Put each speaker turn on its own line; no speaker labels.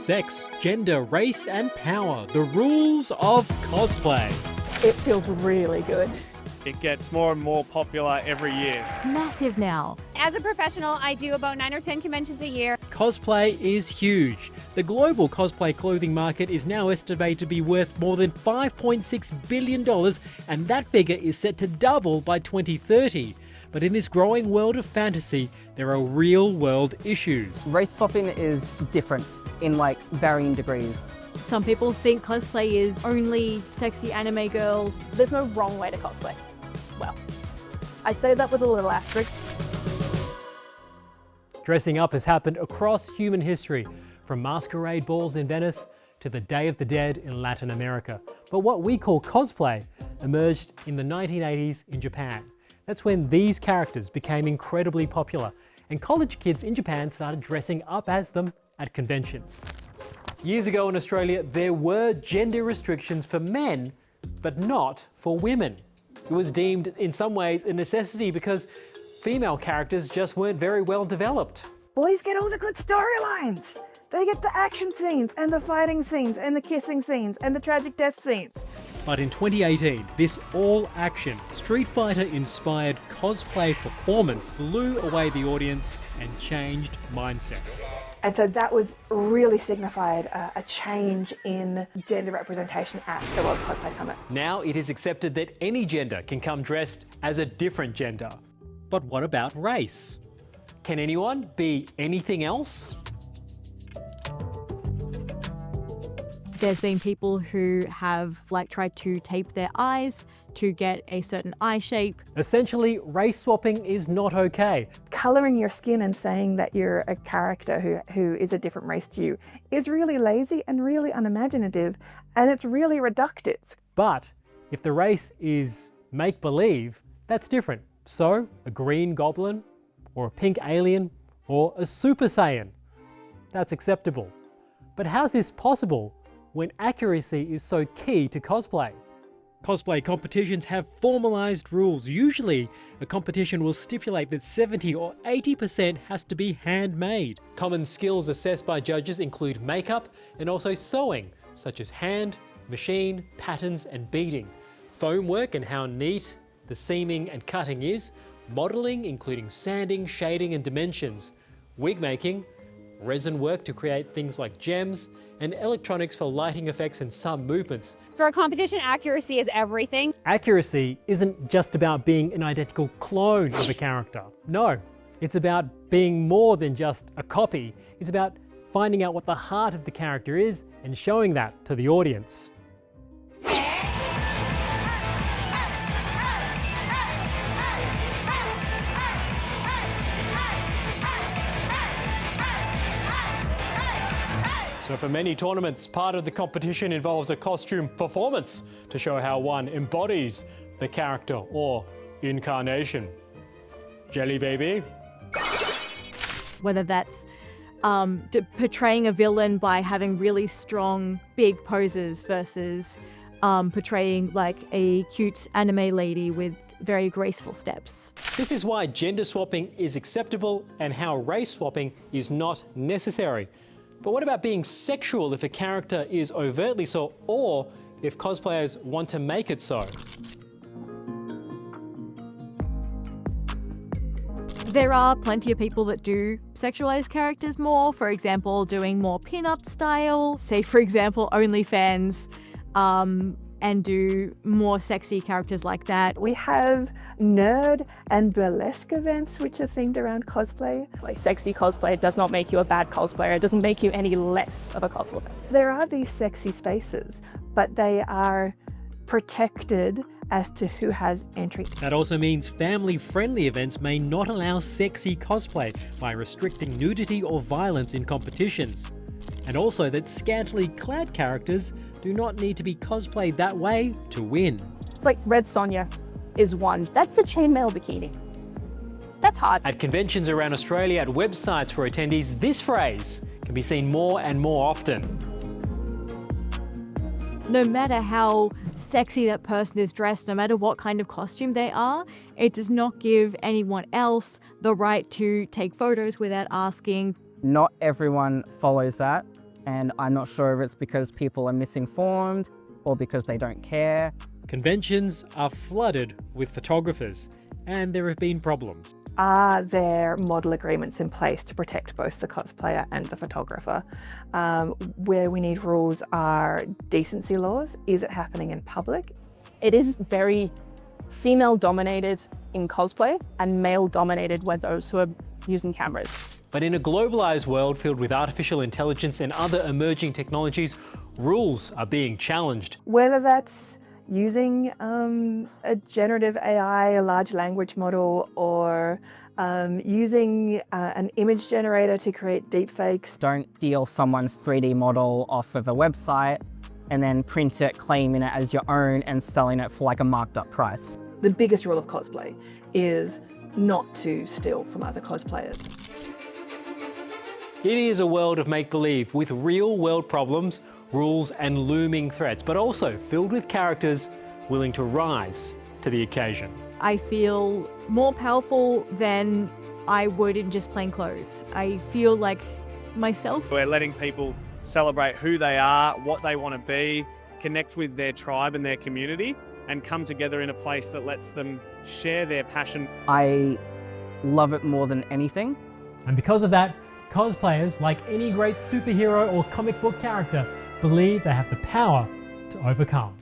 Sex, gender, race and power. The rules of cosplay.
It feels really good.
It gets more and more popular every year.
It's massive now.
As a professional, I do about 9 or 10 conventions a year.
Cosplay is huge. The global cosplay clothing market is now estimated to be worth more than $5.6 billion, and that figure is set to double by 2030. But in this growing world of fantasy, there are real-world issues.
Race swapping is different in varying degrees.
Some people think cosplay is only sexy anime girls.
There's no wrong way to cosplay. Well, I say that with a little asterisk.
Dressing up has happened across human history, from masquerade balls in Venice to the Day of the Dead in Latin America. But what we call cosplay emerged in the 1980s in Japan. That's when these characters became incredibly popular, and college kids in Japan started dressing up as them at conventions. Years ago in Australia, there were gender restrictions for men, but not for women. It was deemed in some ways a necessity because female characters just weren't very well developed.
Boys get all the good storylines. They get the action scenes and the fighting scenes and the kissing scenes and the tragic death scenes.
But in 2018, this all-action, Street Fighter-inspired cosplay performance blew away the audience and changed mindsets.
And so that was really signified a change in gender representation at the World Cosplay Summit.
Now it is accepted that any gender can come dressed as a different gender. But what about race? Can anyone be anything else?
There's been people who have tried to tape their eyes to get a certain eye shape.
Essentially, race swapping is not okay.
Colouring your skin and saying that you're a character who is a different race to you is really lazy and really unimaginative, and it's really reductive.
But if the race is make-believe, that's different. So, a green goblin, or a pink alien, or a Super Saiyan, that's acceptable. But how's this possible when accuracy is so key to cosplay? Cosplay competitions have formalized rules. Usually, a competition will stipulate that 70 or 80% has to be handmade. Common skills assessed by judges include makeup and also sewing, such as hand, machine, patterns and beading, foam work and how neat the seaming and cutting is, modelling including sanding, shading and dimensions, wig making, resin work to create things like gems, and electronics for lighting effects and some movements.
For a competition, accuracy is everything.
Accuracy isn't just about being an identical clone of a character. No, it's about being more than just a copy. It's about finding out what the heart of the character is and showing that to the audience. So for many tournaments, part of the competition involves a costume performance to show how one embodies the character or incarnation. Jelly baby?
Whether that's portraying a villain by having really strong, big poses versus portraying a cute anime lady with very graceful steps.
This is why gender swapping is acceptable and how race swapping is not necessary. But what about being sexual if a character is overtly so, or if cosplayers want to make it so?
There are plenty of people that do sexualize characters more, for example, doing more pin-up style, say for example OnlyFans, and do more sexy characters like that.
We have nerd and burlesque events which are themed around cosplay.
Sexy cosplay does not make you a bad cosplayer. It doesn't make you any less of a cosplayer.
There are these sexy spaces, but they are protected as to who has entry.
That also means family-friendly events may not allow sexy cosplay by restricting nudity or violence in competitions. And also that scantily clad characters do not need to be cosplayed that way to win.
It's like Red Sonja is one. That's a chainmail bikini. That's hard.
At conventions around Australia, at websites for attendees, this phrase can be seen more and more often.
No matter how sexy that person is dressed, no matter what kind of costume they are, it does not give anyone else the right to take photos without asking.
Not everyone follows that. And I'm not sure if it's because people are misinformed or because they don't care.
Conventions are flooded with photographers, and there have been problems.
Are there model agreements in place to protect both the cosplayer and the photographer? Where we need rules are decency laws. Is it happening in public?
It is very female dominated in cosplay and male dominated where those who are using cameras.
But in a globalized world filled with artificial intelligence and other emerging technologies, rules are being challenged.
Whether that's using a generative AI, a large language model, or using an image generator to create deepfakes.
Don't steal someone's 3D model off of a website and then print it, claiming it as your own and selling it for like a marked up price.
The biggest rule of cosplay is not to steal from other cosplayers.
It is a world of make-believe with real-world problems, rules and looming threats, but also filled with characters willing to rise to the occasion.
I feel more powerful than I would in just plain clothes. I feel like myself.
We're letting people celebrate who they are, what they want to be, connect with their tribe and their community, and come together in a place that lets them share their passion.
I love it more than anything.
And because of that, cosplayers, like any great superhero or comic book character, believe they have the power to overcome.